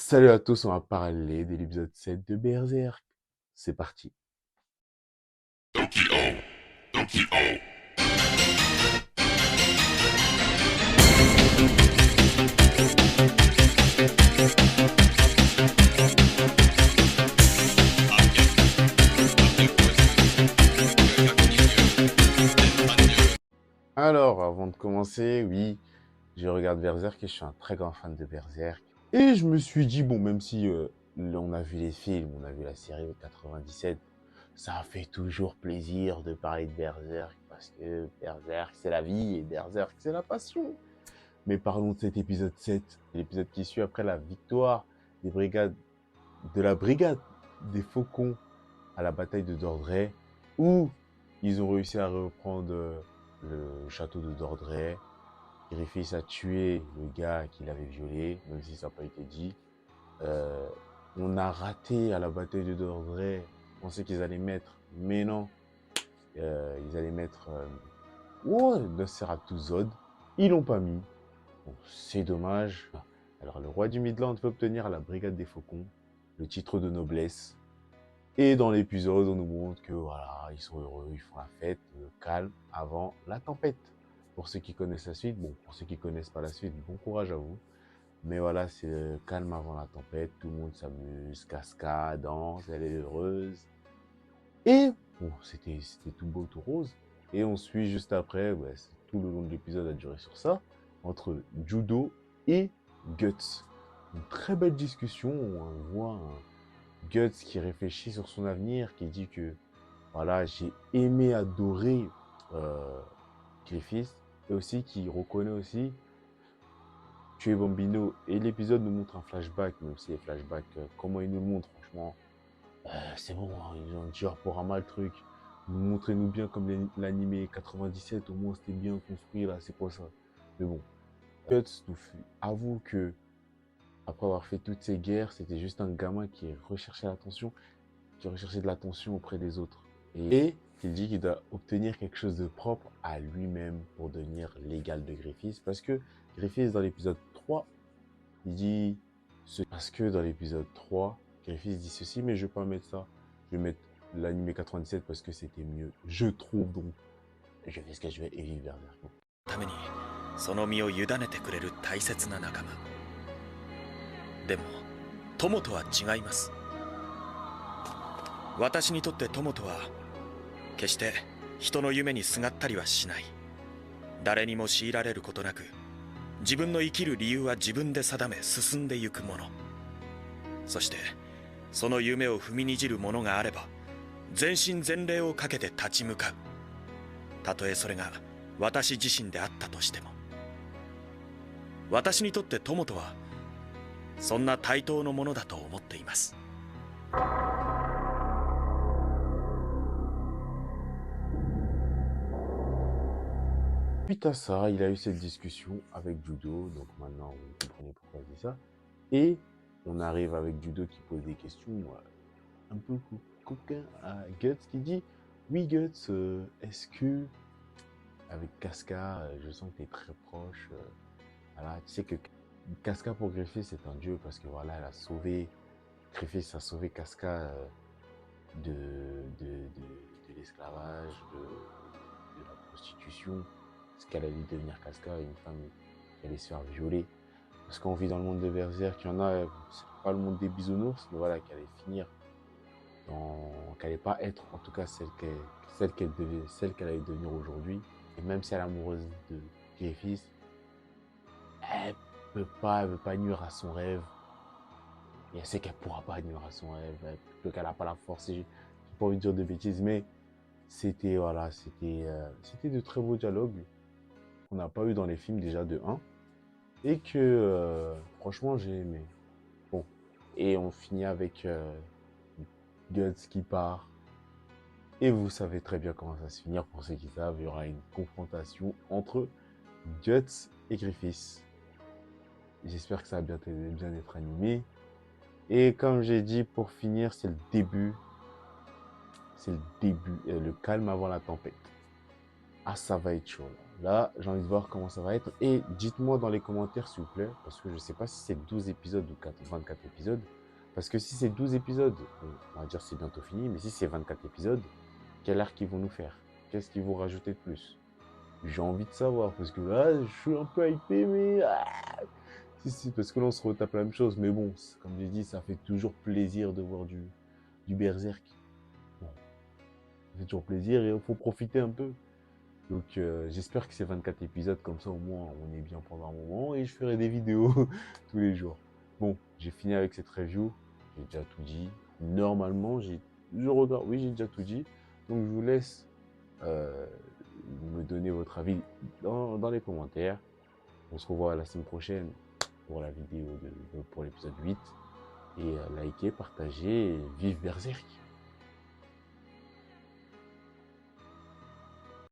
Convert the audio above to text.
Salut à tous, on va parler de l'épisode 7 de Berserk. C'est parti. Alors, avant de commencer, oui, je regarde Berserk et je suis un très grand fan de Berserk. Et je me suis dit, bon, même si on a vu les films, on a vu la série de 97, ça fait toujours plaisir de parler de Berserk parce que Berserk, c'est la vie et Berserk, c'est la passion. Mais parlons de cet épisode 7, l'épisode qui suit après la victoire des brigades, de la brigade des Faucons à la bataille de Dordreil, où ils ont réussi à reprendre le château de Dordreil. Griffiths a tué le gars qu'il avait violé, même si ça n'a pas été dit. Euh, on a raté à la bataille de Dordreil. On pensait qu'ils allaient mettre, mais non. Ils allaient mettre Nosferatu Zod. Ils l'ont pas mis. Bon, c'est dommage. Alors, le roi du Midland peut obtenir à la brigade des Faucons le titre de noblesse. Et dans l'épisode, on nous montre que voilà, ils sont heureux, ils font la fête, le calme avant la tempête. Pour ceux qui connaissent la suite, bon, pour ceux qui connaissent pas la suite, bon courage à vous. Mais voilà, c'est le calme avant la tempête, tout le monde s'amuse, cascade, danse, elle est heureuse. Et bon, c'était tout beau, tout rose. Et on suit juste après, tout le long de l'épisode a duré sur ça, entre Judo et Guts. Une très belle discussion, on voit un Guts qui réfléchit sur son avenir, qui dit que voilà, j'ai aimé adorer euh, Griffiths, et aussi qui reconnaît aussi tuer Bambino. Et l'épisode nous montre un flashback, même si les flashbacks, comment il nous le montre, franchement, c'est bon, hein, ils ont dit pour un mal truc. Montrez-nous bien comme l'animé 97, au moins c'était bien construit là, c'est pas ça. Mais bon, Guts nous avoue que après avoir fait toutes ces guerres, c'était juste un gamin qui recherchait l'attention, qui recherchait de l'attention auprès des autres. Et il dit qu'il doit obtenir quelque chose de propre à lui-même pour devenir l'égal de Griffiths. Parce que Griffiths, dans l'épisode 3, il dit... Parce que dans l'épisode 3, Griffiths dit ceci, mais je ne vais pas mettre ça. Je vais mettre l'animé 97 parce que c'était mieux. Je trouve donc. Je fais ce que je vais et vive Berserk. ためにその身を委ねてくれる大切な仲間。でも友とは違います。私にとって友とは決して人の夢にすがったりはしない。誰にも強いられることなく、自分の生きる理由は自分で定め進んでゆくもの。そしてその夢を踏みにじるものがあれば、全身全霊をかけて立ち向かう。たとえそれが私自身であったとしても。私にとって友とはそんな対等のものだと思っています。Suite à ça, il a eu cette discussion avec Judo. Donc maintenant, vous comprenez pourquoi je dis ça. Et on arrive avec Judo qui pose des questions un peu coquin à Guts qui dit oui Guts, est-ce que avec Casca, je sens que tu es très proche. Voilà, tu sais que Casca pour Griffith c'est un dieu parce que voilà, elle a sauvé Griffith a sauvé Casca de, de l'esclavage, de la prostitution, parce qu'elle allait devenir Casca, une femme qui allait se faire violer. Parce qu'on vit dans le monde de Berserk, il y en a, c'est pas le monde des bisounours, mais voilà, qu'elle allait finir qu'elle n'allait pas être en tout cas celle qu'elle allait devenir aujourd'hui. Et même si elle est amoureuse de Griffith, elle veut pas nuire à son rêve. Et elle sait qu'elle pourra pas nuire à son rêve, qu'elle n'a pas la force. J'ai pas envie de dire de bêtises, mais c'était voilà, c'était de très beaux dialogues qu'on n'a pas eu dans les films déjà de 1 et que franchement j'ai aimé. Bon, et on finit avec Guts qui part. Et vous savez très bien comment ça va se finir. Pour ceux qui savent, il y aura une confrontation entre Guts et Griffiths. J'espère que ça va bien être animé. Et comme j'ai dit, pour finir, c'est le début. C'est le début, le calme avant la tempête. Ah, ça va être chaud. là, j'ai envie de voir comment ça va être. Et dites-moi dans les commentaires, s'il vous plaît, parce que je ne sais pas si c'est 12 épisodes ou 24 épisodes. Parce que si c'est 12 épisodes, bon, on va dire c'est bientôt fini, mais si c'est 24 épisodes, quel arc ils vont nous faire? Qu'est-ce qu'ils vont rajouter de plus? J'ai envie de savoir, parce que là, je suis un peu hypé, mais... si, parce que là, on se retape la même chose. Mais bon, comme j'ai dit, ça fait toujours plaisir de voir du Berserk. Bon, ça fait toujours plaisir et il faut profiter un peu. Donc j'espère que ces 24 épisodes, comme ça au moins on est bien pendant un moment et je ferai des vidéos tous les jours. Bon, j'ai fini avec cette review, j'ai déjà tout dit. Normalement, je regarde, oui j'ai déjà tout dit. Donc je vous laisse euh, me donner votre avis dans les commentaires. On se revoit la semaine prochaine pour la vidéo pour l'épisode 8. Et likez, partagez, et vive Berserk!